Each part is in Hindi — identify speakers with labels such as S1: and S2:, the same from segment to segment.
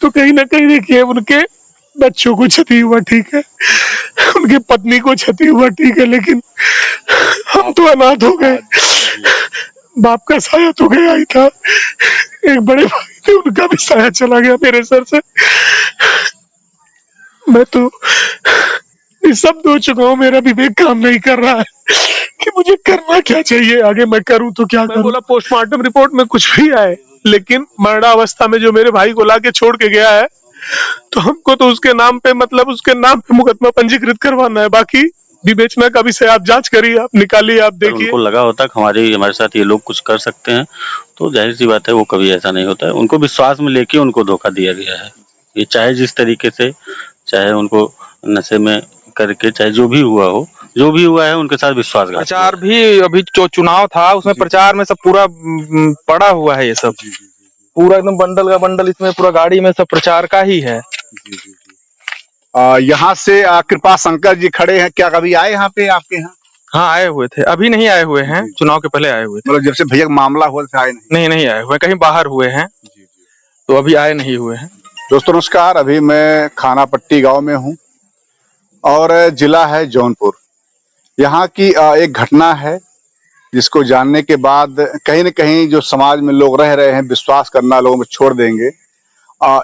S1: तो कहीं ना कहीं देखिए उनके बच्चों को क्षति हुआ ठीक है, उनकी पत्नी को क्षति हुआ ठीक है, लेकिन हम तो अनाथ हो गए। बाप का साया तो गया ही था, एक बड़े भाई थे उनका भी साया चला गया मेरे सर से। मैं तो निःशब्द हो चुका हूँ, मेरा विवेक काम नहीं कर रहा है कि मुझे करना क्या चाहिए, आगे मैं करूँ तो क्या करूँ। बोला पोस्टमार्टम रिपोर्ट में कुछ भी आए, लेकिन मरणावस्था में जो मेरे भाई को लाके छोड़ के गया है, तो हमको तो उसके नाम पे मतलब उसके नाम पे मुकदमा पंजीकृत करवाना है। बाकी विवेचना का विषय आप जांच करिए, आप निकालिए, आप देखिए।
S2: उनको लगा होता कि हमारे साथ ये लोग कुछ कर सकते हैं, तो जाहिर सी बात है वो कभी ऐसा नहीं होता है। उनको विश्वास में लेके उनको धोखा दिया गया है। ये चाहे जिस तरीके से, चाहे उनको नशे में करके, चाहे जो भी हुआ हो, जो भी हुआ है उनके साथ विश्वासघात।
S3: प्रचार भी अभी जो चुनाव था उसमें प्रचार में सब पूरा पड़ा हुआ है, ये सब पूरा एकदम बंडल का बंडल इसमें पूरा गाड़ी में सब प्रचार का ही है।
S4: यहाँ से कृपा शंकर जी खड़े हैं, क्या कभी आए यहाँ पे आपके यहाँ?
S3: हाँ आए हुए थे, अभी नहीं आए हुए हैं, चुनाव के पहले आए हुए थे।
S4: मतलब जब से भैया का मामला हुआ था आए नहीं?
S3: नहीं आए हुए, कहीं बाहर हुए हैं, तो अभी आए नहीं हुए हैं।
S4: दोस्तों नमस्कार, अभी मैं खानापट्टी गांव में हूँ और जिला है जौनपुर। यहाँ की एक घटना है जिसको जानने के बाद कहीं न कहीं जो समाज में लोग रह रहे हैं, विश्वास करना लोगों को छोड़ देंगे।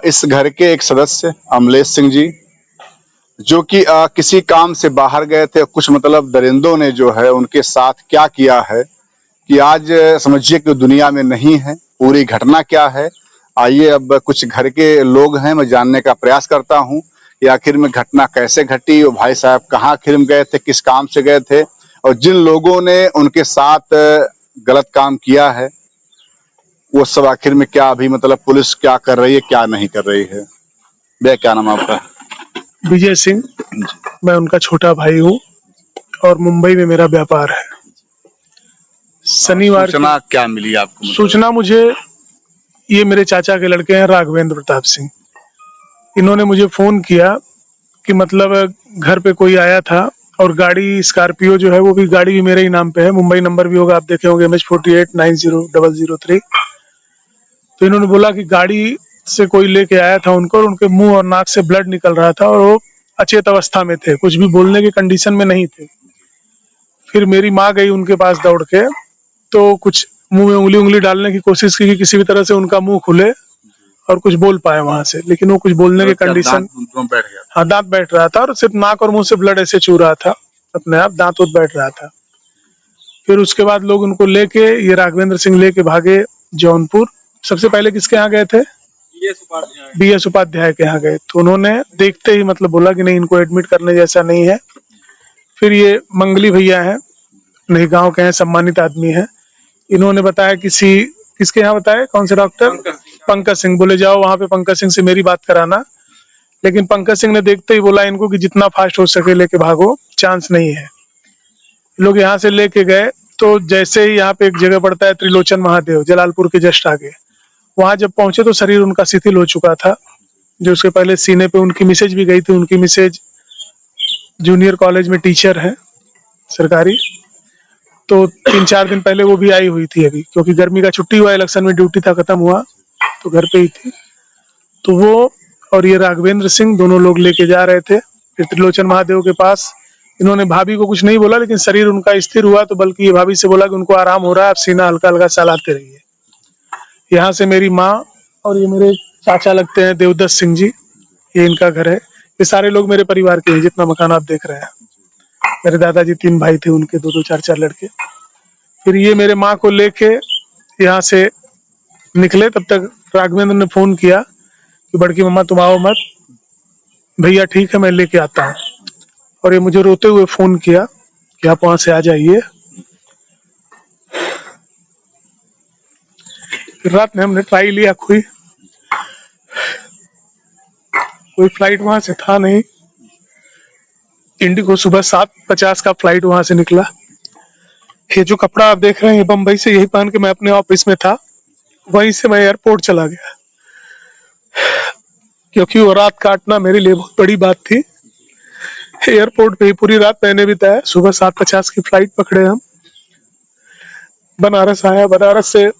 S4: इस घर के एक सदस्य अमलेश सिंह जी, जो कि किसी काम से बाहर गए थे, कुछ मतलब दरिंदों ने जो है उनके साथ क्या किया है कि आज समझिए कि दुनिया में नहीं है। पूरी घटना क्या है, आइए अब कुछ घर के लोग हैं, मैं जानने का प्रयास करता हूं कि आखिर में घटना कैसे घटी, वो भाई साहब कहाँ आखिर में गए थे, किस काम से गए थे, और जिन लोगों ने उनके साथ गलत काम किया है वो सब आखिर में क्या अभी मतलब पुलिस क्या कर रही है, क्या नहीं कर रही है। भैया क्या नाम आपका?
S1: विजय सिंह, मैं उनका छोटा भाई हूँ और मुंबई में मेरा व्यापार है। शनिवार
S4: सूचना क्या मिली आपको?
S1: सूचना मुझे, ये मेरे चाचा के लड़के हैं राघवेंद्र प्रताप सिंह, इन्होंने मुझे फोन किया कि मतलब घर पे कोई आया था और गाड़ी स्कॉर्पियो जो है वो भी गाड़ी भी मेरे ही नाम पे है, मुंबई नंबर भी होगा, आप देखे होंगे MH48900003। तो इन्होंने बोला कि गाड़ी से कोई लेके आया था उनको और उनके मुंह और नाक से ब्लड निकल रहा था और वो अचेत अवस्था में थे, कुछ भी बोलने की कंडीशन में नहीं थे। फिर मेरी माँ गई उनके पास दौड़ के, तो कुछ मुंह में उंगली डालने की कोशिश की कि किसी भी तरह से उनका मुंह खुले और कुछ बोल पाए वहां से, लेकिन वो कुछ बोलने की कंडीशन, हाँ दांत बैठ रहा था और सिर्फ नाक और मुंह से ब्लड ऐसे चू रहा था, अपने आप दांत बैठ रहा था। फिर उसके बाद लोग उनको लेके, ये राघवेंद्र सिंह लेके भागे जौनपुर। सबसे पहले किसके यहाँ गए थे? BS उपाध्याय के यहाँ गए, तो उन्होंने देखते ही मतलब बोला कि नहीं, इनको एडमिट करने जैसा नहीं है। फिर ये मंगली भैया हैं, नहीं गांव के हैं, सम्मानित आदमी हैं, इन्होंने बताया किसके यहाँ बताया, कौन से डॉक्टर? पंकज सिंह। बोले जाओ वहां पे पंकज सिंह से मेरी बात कराना। लेकिन पंकज सिंह ने देखते ही बोला इनको कि जितना फास्ट हो सके लेके भागो, चांस नहीं है। लोग यहाँ से लेके गए, तो जैसे ही यहाँ पे एक जगह पड़ता है त्रिलोचन महादेव, जलालपुर के जस्ट आगे, वहां जब पहुंचे तो शरीर उनका शिथिल हो चुका था। जो उसके पहले सीने पे उनकी मिसेज भी गई थी, उनकी मिसेज जूनियर कॉलेज में टीचर है सरकारी, तो 3-4 दिन पहले वो भी आई हुई थी अभी, क्योंकि गर्मी का छुट्टी हुआ, इलेक्शन में ड्यूटी था, खत्म हुआ तो घर पे ही थी। तो वो और ये राघवेंद्र सिंह दोनों लोग लेके जा रहे थे फिर त्रिलोचन महादेव के पास। इन्होंने भाभी को कुछ नहीं बोला, लेकिन शरीर उनका स्थिर हुआ, तो बल्कि ये भाभी से बोला कि उनको आराम हो रहा है, आप सीना हल्का हल्का चलाते रहिए। यहाँ से मेरी माँ और ये मेरे चाचा लगते हैं देवदत्त सिंह जी, ये इनका घर है। ये सारे लोग मेरे परिवार के हैं, जितना मकान आप देख रहे हैं। मेरे दादाजी 3 भाई थे, उनके 2-2, 4-4 लड़के। फिर ये मेरे माँ को लेके यहाँ से निकले, तब तक राघवेंद्र ने फोन किया कि बड़की मम्मा तुम आओ मत, भैया ठीक है मैं लेके आता हूँ। और ये मुझे रोते हुए फोन किया कि आप वहां से आ जाइए। रात में हमने ट्राई लिया, कोई फ्लाइट वहां से था नहीं। इंडिगो सुबह 7:50 का फ्लाइट वहां से निकला। ये जो कपड़ा आप देख रहे हैं बम्बई से यही पहन के मैं अपने ऑफिस में था, वहीं से मैं एयरपोर्ट चला गया, क्योंकि वो रात काटना मेरे लिए बहुत बड़ी बात थी। एयरपोर्ट पे ही पूरी रात मैंने बिताया। सुबह 7:50 की फ्लाइट पकड़े हम, बनारस आया, बनारस से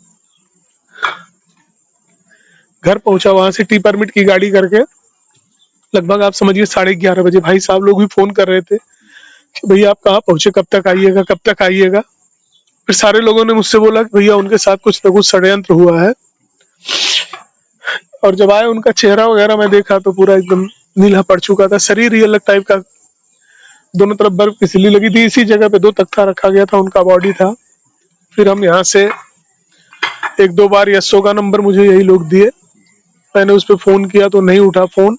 S1: घर पहुंचा, वहां से टी परमिट की गाड़ी करके लगभग आप समझिए 11:30 बजे भाई साहब लोग भी फोन कर रहे थे कि भैया आप कहाँ पहुंचे, कब तक आइएगा, कब तक आइएगा। फिर सारे लोगों ने मुझसे बोला कि भैया उनके साथ कुछ न कुछ षड्यंत्र हुआ है। और जब आए उनका चेहरा वगैरह मैं देखा तो पूरा एकदम नीला पड़ चुका था, शरीर ही अलग टाइप का, दोनों तरफ बर्फ की सिल्ली लगी थी। इसी जगह पे 2 तख्ता रखा गया था, उनका बॉडी था। फिर हम यहाँ से 1-2 बार यशो का नंबर मुझे यही लोग दिए, मैंने उस पर फोन किया तो नहीं उठा फोन।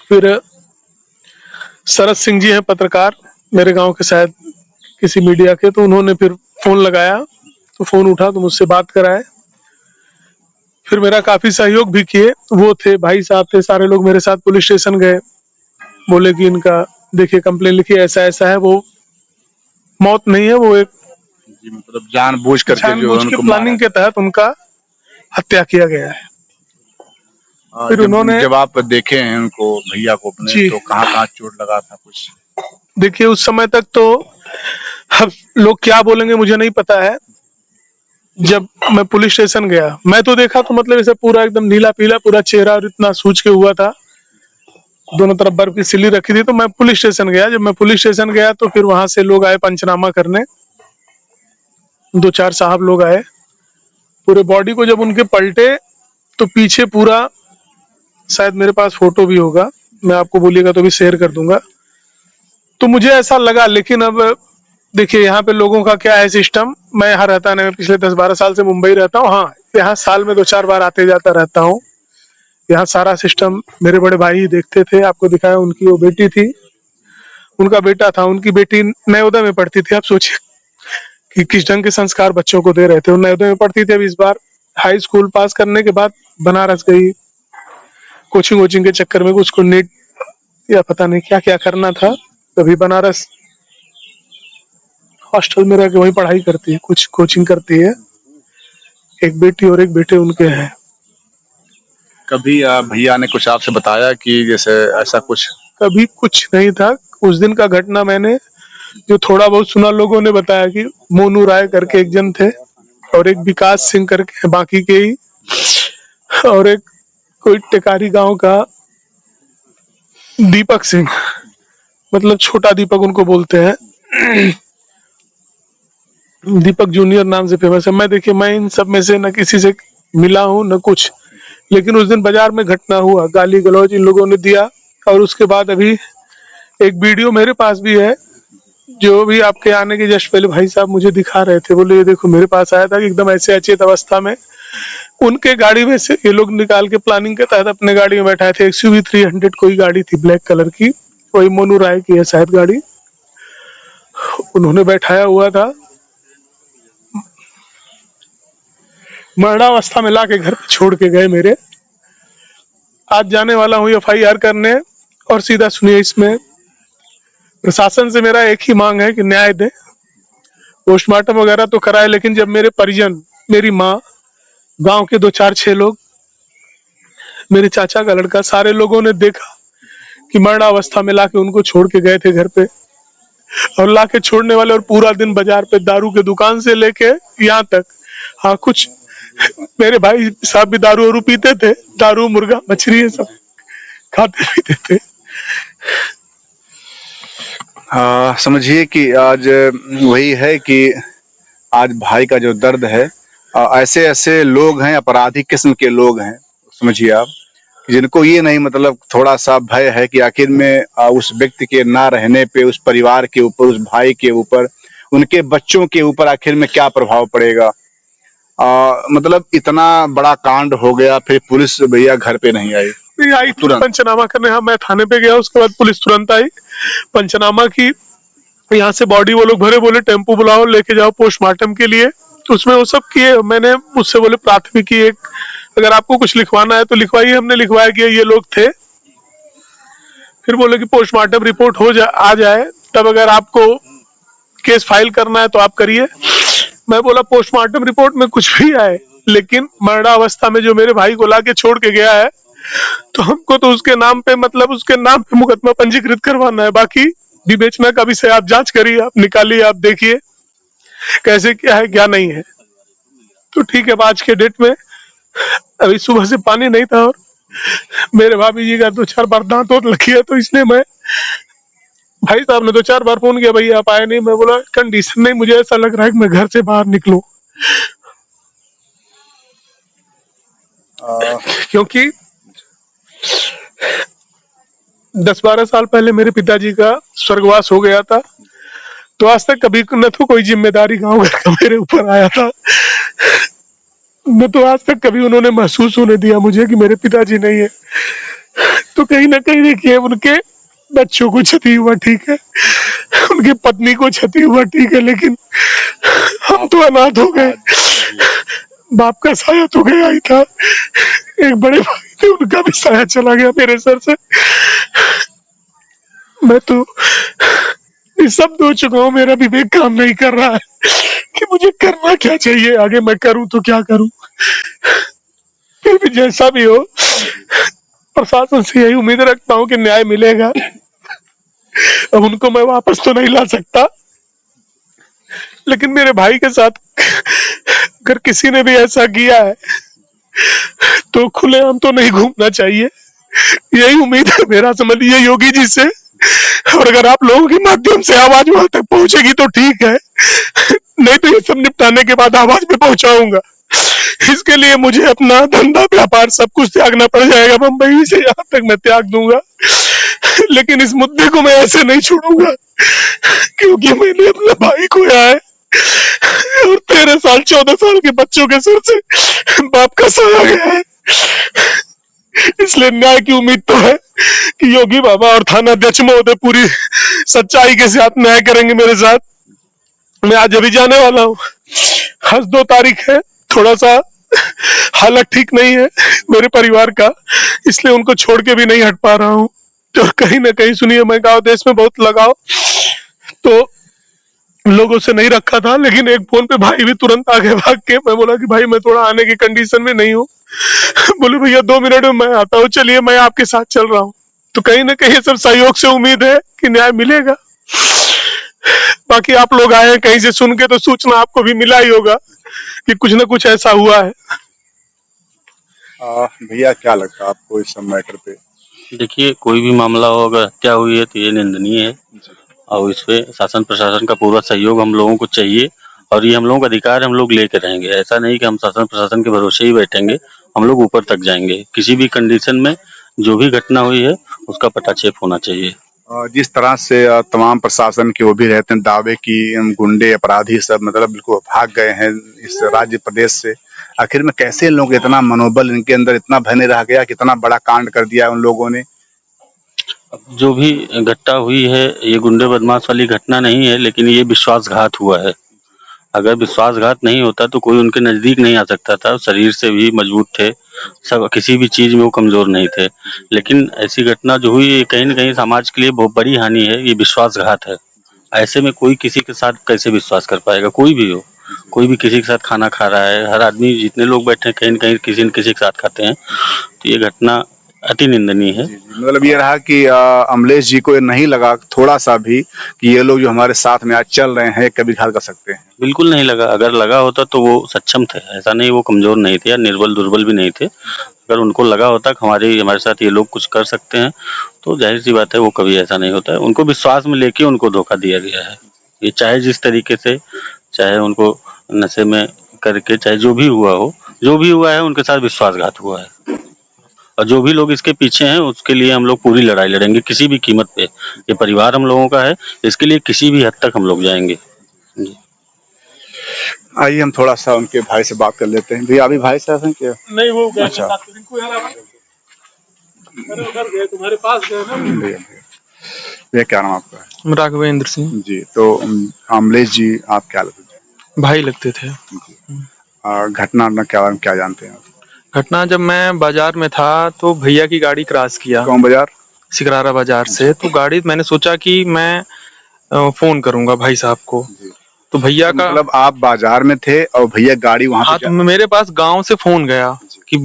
S1: फिर शरद सिंह जी हैं पत्रकार मेरे गांव के, शायद किसी मीडिया के, तो उन्होंने फिर फोन लगाया तो फोन उठा तो मुझसे बात कराए। फिर मेरा काफी सहयोग भी किए, वो थे भाई साहब थे, सारे लोग मेरे साथ पुलिस स्टेशन गए, बोले कि इनका देखिए कंप्लेन लिखिए, ऐसा ऐसा है, वो मौत नहीं है, वो एक
S4: मतलब जानबूझ करके जो
S1: जानबूझ के
S4: उनको
S1: प्लानिंग के तहत उनका हत्या किया गया है। फिर उन्होंने
S4: जब आप देखे हैं उनको भैया को अपने,
S1: जी।
S4: तो कहाँ चोट लगा था कुछ?
S1: देखिए उस समय तक तो अब लोग क्या बोलेंगे मुझे नहीं पता है। जब मैं पुलिस स्टेशन गया, मैं तो देखा तो मतलब ऐसे पूरा एकदम नीला पीला पूरा चेहरा और इतना सूज के हुआ था, दोनों तरफ बर्फ की सिल्ली रखी थी। तो मैं पुलिस स्टेशन गया, जब मैं पुलिस स्टेशन गया तो फिर वहां से लोग आए पंचनामा करने, 2-4 साहब लोग आए। पूरे बॉडी को जब उनके पलटे तो पीछे पूरा, शायद मेरे पास फोटो भी होगा, मैं आपको बोलिएगा तो भी शेयर कर दूंगा। तो मुझे ऐसा लगा, लेकिन अब देखिए यहाँ पे लोगों का क्या है सिस्टम, मैं यहाँ रहता नहीं, मैं पिछले 10-12 साल से मुंबई रहता हूँ। हाँ, यहाँ साल में 2-4 बार आते जाता रहता हूँ। यहाँ सारा सिस्टम मेरे बड़े भाई ही देखते थे, आपको दिखाया, उनकी वो बेटी थी, उनका बेटा था, उनकी बेटी नवोदय में पढ़ती थी। आप सोचिए कि किस ढंग के संस्कार बच्चों को दे रहे थे। वो नवोदय में पढ़ती थी, अब इस बार हाई स्कूल पास करने के बाद बनारस गई, कोचिंग वोचिंग के चक्कर में उसको नीट या पता नहीं क्या क्या करना था, तभी बनारस हॉस्टल में रह के वही पढ़ाई करती है, कुछ कोचिंग करती है। एक बेटी और एक बेटे उनके हैं।
S4: कभी भैया ने कुछ आपसे बताया कि जैसे ऐसा कुछ?
S1: कभी कुछ नहीं था। उस दिन का घटना मैंने जो थोड़ा बहुत सुना, लोगों ने बताया कि मोनू राय करके एक जन थे और एक विकास सिंह करके बाकी के ही, और एक कोई टेकारी गांव का दीपक सिंह, मतलब छोटा दीपक उनको बोलते हैं, दीपक जूनियर नाम से फेमस है। मैं देखिए, मैं इन सब में से न किसी से मिला हूँ न कुछ, लेकिन उस दिन बाजार में घटना हुआ, गाली गलौज इन लोगों ने दिया। और उसके बाद अभी एक वीडियो मेरे पास भी है, जो भी आपके आने के जस्ट पहले भाई साहब मुझे दिखा रहे थे, बोले ये देखो मेरे पास आया था कि एकदम ऐसे अचेत अवस्था में उनके गाड़ी में से ये लोग निकाल के प्लानिंग के तहत अपने गाड़ी में बैठाए थे। एक्सयूवी 300 कोई गाड़ी थी ब्लैक कलर की, वही मोनू राय की है शायद गाड़ी, उन्होंने बैठाया हुआ था। मरणावस्था में ला के घर पे छोड़ के गए मेरे। आज जाने वाला हूँ FIR करने, और सीधा सुनिए, इसमें प्रशासन से मेरा एक ही मांग है कि न्याय दे। पोस्टमार्टम वगैरह तो कराए, लेकिन जब मेरे परिजन, मेरी माँ, गांव के 2-4-6 लोग, मेरे चाचा का लड़का, सारे लोगों ने देखा कि मरणावस्था में लाके उनको छोड़ के गए थे घर पे, और लाके छोड़ने वाले और पूरा दिन बाजार पे दारू के दुकान से लेके यहाँ तक, हाँ कुछ मेरे भाई साहब भी दारू वारू पीते थे, दारू मुर्गा मछली ये सब खाते पीते थे।
S4: समझिए कि आज वही है कि आज भाई का जो दर्द है, ऐसे ऐसे लोग हैं, अपराधी किस्म के लोग हैं, समझिए आप, जिनको ये नहीं मतलब थोड़ा सा भय है कि आखिर में उस व्यक्ति के ना रहने पे उस परिवार के ऊपर, उस भाई के ऊपर, उनके बच्चों के ऊपर आखिर में क्या प्रभाव पड़ेगा। मतलब इतना बड़ा कांड हो गया, फिर पुलिस भैया घर पे नहीं आई,
S1: आई
S4: तुरंत
S1: पंचनामा करने। हाँ, मैं थाने पे गया, उसके बाद पुलिस तुरंत आई, पंचनामा की। यहाँ से बॉडी वो लोग भरे, बोले टेम्पो बुलाओ लेके जाओ पोस्टमार्टम के लिए, उसमें वो सब किए। मैंने मुझसे बोले प्राथमिकी एक, अगर आपको कुछ लिखवाना है तो लिखवाइए। हमने लिखवाया कि ये लोग थे। फिर बोले कि पोस्टमार्टम रिपोर्ट आ जाए तब अगर आपको केस फाइल करना है तो आप करिए। मैं बोला पोस्टमार्टम रिपोर्ट में कुछ भी आए, लेकिन मरणावस्था में जो मेरे भाई को लाके छोड़ के गया है, तो हमको तो उसके नाम पे, मतलब उसके नाम पे मुकदमा पंजीकृत करवाना है। बाकी विवेचना का विषय आप जांच करिए, आप निकालिए, आप देखिए कैसे क्या है क्या नहीं है। तो ठीक है, आज के डेट में अभी सुबह से पानी नहीं था और मेरे भाभी जी का 2-4 बार दांत और लग गया, तो इसलिए मैं भाई साहब ने 2-4 बार फोन किया, भैया आप आए नहीं। मैं बोला कंडीशन नहीं, मुझे ऐसा लग रहा है कि मैं घर से बाहर निकलूं, क्योंकि 10-12 साल पहले मेरे पिताजी का स्वर्गवास हो गया था, तो आज तक कभी न तो कोई जिम्मेदारी गांव घर का मेरे ऊपर आया था, न तो आज तक कभी उन्होंने महसूस होने दिया मुझे कि मेरे पिताजी नहीं है। तो कहीं ना कहीं देखिए, उनके बच्चों को क्षति हुआ ठीक है, उनकी पत्नी को क्षति हुआ ठीक है, लेकिन हम तो अनाथ हो गए। बाप का साया तो गया ही था, एक बड़े भाई थे उनका भी साया चला गया मेरे सर से। मैं तो निःशब्द हो चुका हूँ, मेरा विवेक काम नहीं कर रहा है कि मुझे करना क्या चाहिए, आगे मैं करूं तो क्या करूं। फिर भी जैसा भी हो, प्रशासन से यही उम्मीद रखता हूँ कि न्याय मिलेगा। अब उनको मैं वापस तो नहीं ला सकता, लेकिन मेरे भाई के साथ अगर किसी ने भी ऐसा किया है तो खुलेआम तो नहीं घूमना चाहिए, यही उम्मीद है मेरा, समझ लीजिए योगी जी से। और अगर आप लोगों के माध्यम से आवाज वहां तक पहुंचेगी तो ठीक है, नहीं तो ये सब निपटाने के बाद आवाज में पहुंचाऊंगा। इसके लिए मुझे अपना धंधा व्यापार सब कुछ त्यागना पड़ जाएगा, मुंबई से यहाँ तक मैं त्याग दूंगा, लेकिन इस मुद्दे को मैं ऐसे नहीं छोड़ूंगा, क्योंकि मैंने अपना भाई खोया है और 13 साल 14 साल के बच्चों के सिर से बाप का साया गया है। इसलिए न्याय की उम्मीद तो है कि योगी बाबा और थाना अध्यक्ष महोदय पूरी सच्चाई के साथ न्याय करेंगे मेरे साथ। मैं आज अभी जाने वाला हूँ, आज 2 तारीख है, थोड़ा सा हालत ठीक नहीं है मेरे परिवार का, इसलिए उनको छोड़ के भी नहीं हट पा रहा हूँ। तो कहीं ना कहीं सुनिए, मैं गाँव देश में बहुत लगाओ तो लोगों से नहीं रखा था, लेकिन एक फोन पे भाई भी तुरंत आगे भाग के, मैं बोला कि भाई मैं थोड़ा आने की कंडीशन में नहीं हूँ। बोले भैया 2 मिनट में मैं आता हूँ, चलिए मैं आपके साथ चल रहा हूँ। तो कहीं ना कहीं सब सहयोग से उम्मीद है कि न्याय मिलेगा। बाकी आप लोग आए हैं कहीं से सुन के, तो सूचना आपको भी मिला ही होगा कि कुछ ना कुछ ऐसा हुआ है।
S4: भैया क्या लगता है आपको इस सब मैटर पे?
S2: देखिए, कोई भी मामला हो, अगर हत्या हुई है तो ये निंदनीय है, और इस पे शासन प्रशासन का पूरा सहयोग हम लोगों को चाहिए, और ये हम लोगों का अधिकार, हम लोग लेके रहेंगे। ऐसा नहीं कि हम शासन प्रशासन के भरोसे ही बैठेंगे, हम लोग ऊपर तक जाएंगे। किसी भी कंडीशन में जो भी घटना हुई है उसका पटाक्षेप होना चाहिए।
S4: जिस तरह से तमाम प्रशासन के वो भी रहते हैं दावे की गुंडे अपराधी सब मतलब बिल्कुल भाग गए हैं इस राज्य प्रदेश से, आखिर में कैसे इन लोगों को इतना मनोबल, इनके अंदर इतना भय नहीं रह गया, कितना बड़ा कांड कर दिया उन लोगों ने?
S2: जो भी घटना हुई है, ये गुंडे बदमाश वाली घटना नहीं है, लेकिन ये विश्वासघात हुआ है। अगर विश्वासघात नहीं होता तो कोई उनके नजदीक नहीं आ सकता था। शरीर से भी मजबूत थे, सब किसी भी चीज में वो कमजोर नहीं थे। लेकिन ऐसी घटना जो हुई, ये कहीं न कहीं समाज के लिए बहुत बड़ी हानि है, ये विश्वासघात है। ऐसे में कोई किसी के साथ कैसे विश्वास कर पाएगा? कोई भी हो, कोई भी किसी के साथ खाना खा रहा है, हर आदमी, जितने लोग बैठे हैं, कहीं न कहीं किसी न किसी के साथ खाते हैं। तो ये घटना अति निंदनीय है।
S4: मतलब ये रहा कि अमलेश जी को ये नहीं लगा थोड़ा सा भी कि ये लोग जो हमारे साथ में आज चल रहे हैं कभी घात कर सकते हैं?
S2: बिल्कुल नहीं लगा। अगर लगा होता तो वो सक्षम थे, ऐसा नहीं वो कमजोर नहीं थे या निर्बल दुर्बल भी नहीं थे। अगर उनको लगा होता कि हमारे साथ ये लोग कुछ कर सकते हैं, तो जाहिर सी बात है वो कभी ऐसा नहीं होता है। उनको विश्वास में लेके उनको धोखा दिया गया है। ये चाहे जिस तरीके से, चाहे उनको नशे में करके, चाहे जो भी हुआ हो, जो भी हुआ है उनके साथ विश्वासघात हुआ है। और जो भी लोग इसके पीछे हैं उसके लिए हम लोग पूरी लड़ाई लड़ेंगे, किसी भी कीमत पे। ये परिवार हम लोगों का है, इसके लिए किसी भी हद तक हम लोग जाएंगे। जी।
S4: आइए हम थोड़ा सा उनके भाई से बात कर लेते हैं। भैया अभी भाई साहब हैं क्या?
S1: नहीं, वो गए
S4: अच्छा।
S1: तुम्हारे पास गए ना।
S4: भैया क्या नाम आपका है?
S3: राघवेंद्र सिंह।
S4: जी, तो अमलेश जी आप क्या लगते थे?
S3: भाई लगते थे।
S4: घटना में क्या जानते हैं?
S3: घटना, जब मैं बाजार में था तो भैया की गाड़ी क्रॉस किया,
S4: कौन बाजार?
S3: सिकरारा बाजार से। तो गाड़ी, मैंने सोचा कि मैं फोन करूंगा भाई साहब को। तो भैया का
S4: मतलब आप बाजार में थे और भैया गाड़ी वहां
S3: हाँ, तो मेरे पास गांव से फोन गया कि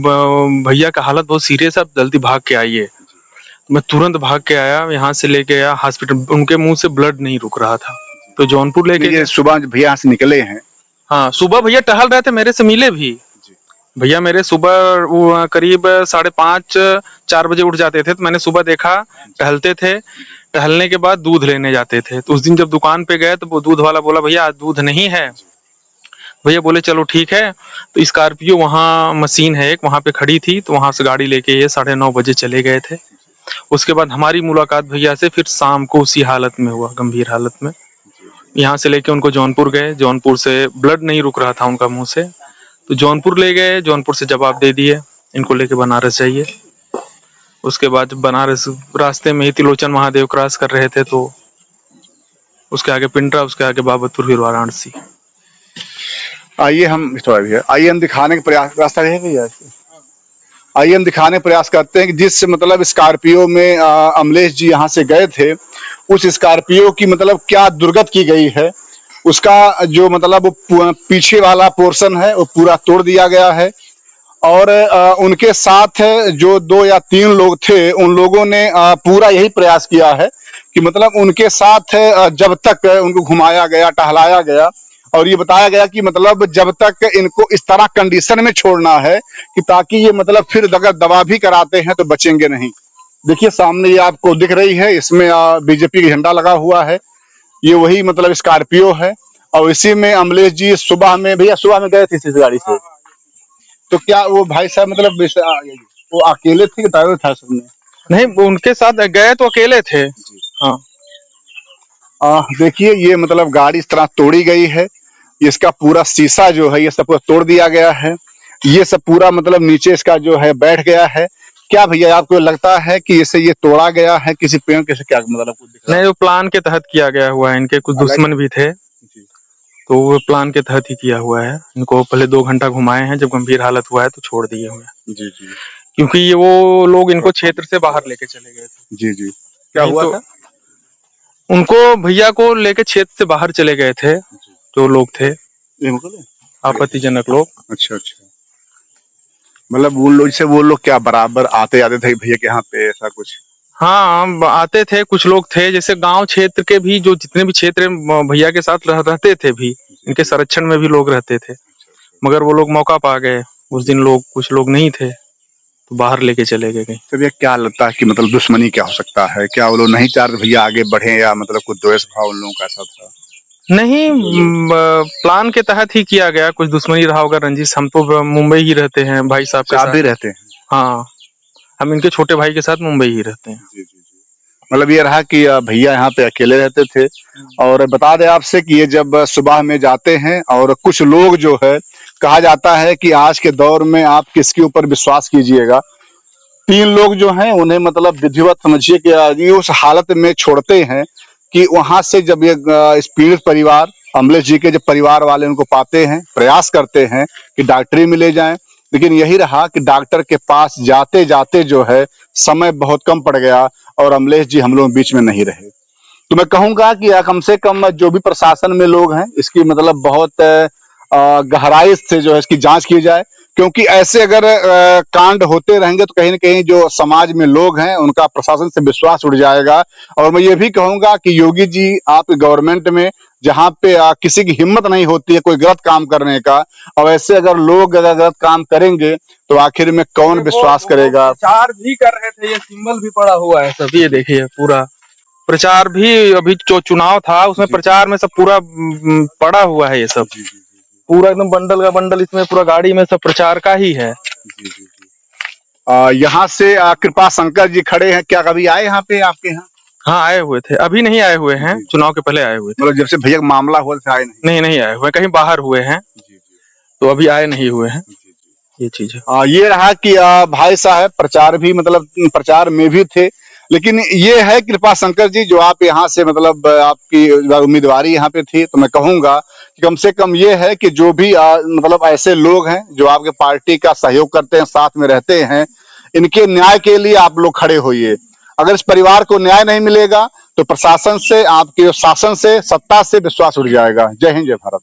S3: भैया का हालत बहुत सीरियस है, आप जल्दी भाग के आइए। मैं तुरंत भाग के आया, यहाँ से लेके आया हॉस्पिटल। उनके मुंह से ब्लड नहीं रुक रहा था, तो जौनपुर लेके।
S4: सुबह भैया यहाँ से निकले हैं?
S3: हाँ, सुबह भैया टहल रहे थे, मेरे से मिले भी। भैया मेरे सुबह करीब 5:30-4 बजे उठ जाते थे, तो मैंने सुबह देखा टहलते थे, टहलने के बाद दूध लेने जाते थे। तो उस दिन जब दुकान पे गए तो वो दूध वाला बोला भैया आज दूध नहीं है। भैया बोले चलो ठीक है। तो स्कॉर्पियो वहाँ मशीन है एक, वहाँ पे खड़ी थी, तो वहां से गाड़ी लेके ये 9:30 बजे चले गए थे। उसके बाद हमारी मुलाकात भैया से फिर शाम को उसी हालत में हुआ, गंभीर हालत में। यहाँ से लेके उनको जौनपुर गए, जौनपुर से ब्लड नहीं रुक रहा था उनका मुंह से, तो जौनपुर ले गए, जौनपुर से जवाब दे दिए इनको लेके बनारस जाइए। उसके बाद बनारस रास्ते में ही त्रिलोचन महादेव क्रॉस कर रहे थे, तो उसके आगे पिंडरा, उसके आगे बाबतपुर, फिर वाराणसी।
S4: आइए हम दिखाने का प्रयास, रास्ता है भैया, आइए हम दिखाने का प्रयास करते हैं कि जिस मतलब स्कॉर्पियो में अमलेश जी यहाँ से गए थे, उस स्कॉर्पियो की मतलब क्या दुर्गत की गई है। उसका जो मतलब पीछे वाला पोर्शन है वो पूरा तोड़ दिया गया है, और उनके साथ जो 2 या 3 लोग थे, उन लोगों ने पूरा यही प्रयास किया है कि मतलब उनके साथ जब तक उनको घुमाया गया, टहलाया गया, और ये बताया गया कि मतलब जब तक इनको इस तरह कंडीशन में छोड़ना है कि ताकि ये मतलब फिर अगर दवा भी कराते हैं तो बचेंगे नहीं। देखिए सामने ये आपको दिख रही है, इसमें बीजेपी का झंडा लगा हुआ है, ये वही मतलब स्कॉर्पियो है, और इसी में अमलेश जी सुबह में, भैया सुबह में गए थे इस गाड़ी से, तो क्या वो भाई साहब मतलब वो अकेले थे कि ड्राइवर था सबने?
S3: नहीं, उनके साथ गए तो अकेले थे। हाँ।
S4: देखिए ये मतलब गाड़ी इस तरह तोड़ी गई है, इसका पूरा शीशा जो है ये सब पूरा तोड़ दिया गया है, ये सब पूरा मतलब नीचे इसका जो है बैठ गया है। क्या भैया आपको लगता है कि इसे ये तोड़ा गया है किसी पेड़ के, क्या मतलब कुछ दिख रहा है?
S3: नहीं, वो प्लान के तहत किया गया हुआ है, इनके कुछ दुश्मन भी थे, तो वो प्लान के तहत ही किया हुआ है। इनको पहले 2 घंटा घुमाए हैं, जब गंभीर हालत हुआ है तो छोड़ दिए हुए हैं।
S4: जी जी।
S3: क्योंकि ये वो लोग इनको क्षेत्र से बाहर लेके चले गए थे।
S4: जी जी। क्या
S3: नहीं
S4: हुआ
S3: तो
S4: था?
S3: उनको भैया को लेके क्षेत्र से बाहर चले गए थे, जो लोग थे आपत्तिजनक लोग।
S4: अच्छा अच्छा, मतलब वो लोग क्या बराबर आते जाते थे भैया के यहाँ पे, ऐसा कुछ?
S3: हाँ, आते थे, कुछ लोग थे, जैसे गांव क्षेत्र के भी जो जितने भी क्षेत्र भैया के साथ रहते थे भी, इनके संरक्षण में भी लोग रहते थे, मगर वो लोग मौका पा गए। उस दिन लोग कुछ लोग नहीं थे तो बाहर लेके चले गए कहीं।
S4: तो भैया क्या लगता है कि मतलब दुश्मनी क्या हो सकता है? क्या वो लोग नहीं चाहते भैया आगे बढ़े, या मतलब कुछ द्वेष भाव उन लोगों का ऐसा था?
S3: नहीं, प्लान के तहत ही किया गया, कुछ दुश्मनी रहा होगा। रंजिश, हम तो मुंबई ही रहते हैं भाई साहब के साथ।
S4: भी रहते हैं?
S3: हाँ, हम इनके छोटे भाई के साथ मुंबई ही रहते हैं।
S4: जी जी जी। मतलब ये रहा कि भैया यहाँ पे अकेले रहते थे, और बता दें आपसे कि ये जब सुबह में जाते हैं, और कुछ लोग जो है, कहा जाता है कि आज के दौर में आप किसके ऊपर विश्वास कीजिएगा, 3 लोग जो हैं उन्हें मतलब विधिवत समझिए कि ये उस हालत में छोड़ते हैं कि वहां से जब ये इस पीड़ित परिवार, अमलेश जी के जब परिवार वाले उनको पाते हैं, प्रयास करते हैं कि डॉक्टरी में ले जाएं, लेकिन यही रहा कि डॉक्टर के पास जाते जाते जो है समय बहुत कम पड़ गया, और अमलेश जी हम लोग बीच में नहीं रहे। तो मैं कहूंगा कि कम से कम जो भी प्रशासन में लोग हैं, इसकी मतलब बहुत गहराई से जो है इसकी जांच की जाए, क्योंकि ऐसे अगर कांड होते रहेंगे तो कहीं ना कहीं जो समाज में लोग हैं उनका प्रशासन से विश्वास उठ जाएगा। और मैं ये भी कहूंगा कि योगी जी आप गवर्नमेंट में जहां पे किसी की हिम्मत नहीं होती है कोई गलत काम करने का, और ऐसे अगर लोग अगर गलत काम करेंगे तो आखिर में कौन विश्वास करेगा?
S3: प्रचार भी कर रहे थे, ये सिंबल भी पड़ा हुआ है सब, ये देखिए पूरा प्रचार भी, अभी जो चुनाव था उसमें प्रचार में सब पूरा पड़ा हुआ है, ये सब पूरा एकदम बंडल का बंडल, इसमें पूरा गाड़ी में सब प्रचार का ही है।
S4: यहाँ से कृपा शंकर जी खड़े हैं, क्या कभी आए यहाँ पे आपके यहाँ?
S3: हाँ, आए हुए थे, अभी नहीं आए हुए हैं, चुनाव के पहले आए हुए थे।
S4: मतलब जब से भैया का मामला हुआ था आए नहीं?
S3: नहीं आए हुए, कहीं बाहर हुए हैं, तो अभी आए नहीं हुए हैं। ये चीज है।
S4: ये रहा कि भाई साहब प्रचार भी मतलब प्रचार में भी थे, लेकिन ये है कृपा शंकर जी जो आप यहाँ से मतलब आपकी उम्मीदवारी यहाँ पे थी, तो मैं कहूंगा कि कम से कम ये है कि जो भी मतलब ऐसे लोग हैं जो आपके पार्टी का सहयोग करते हैं, साथ में रहते हैं, इनके न्याय के लिए आप लोग खड़े होइए। अगर इस परिवार को न्याय नहीं मिलेगा तो प्रशासन से, आपके शासन से, सत्ता से विश्वास उठ जाएगा। जय हिंद, जय भारत।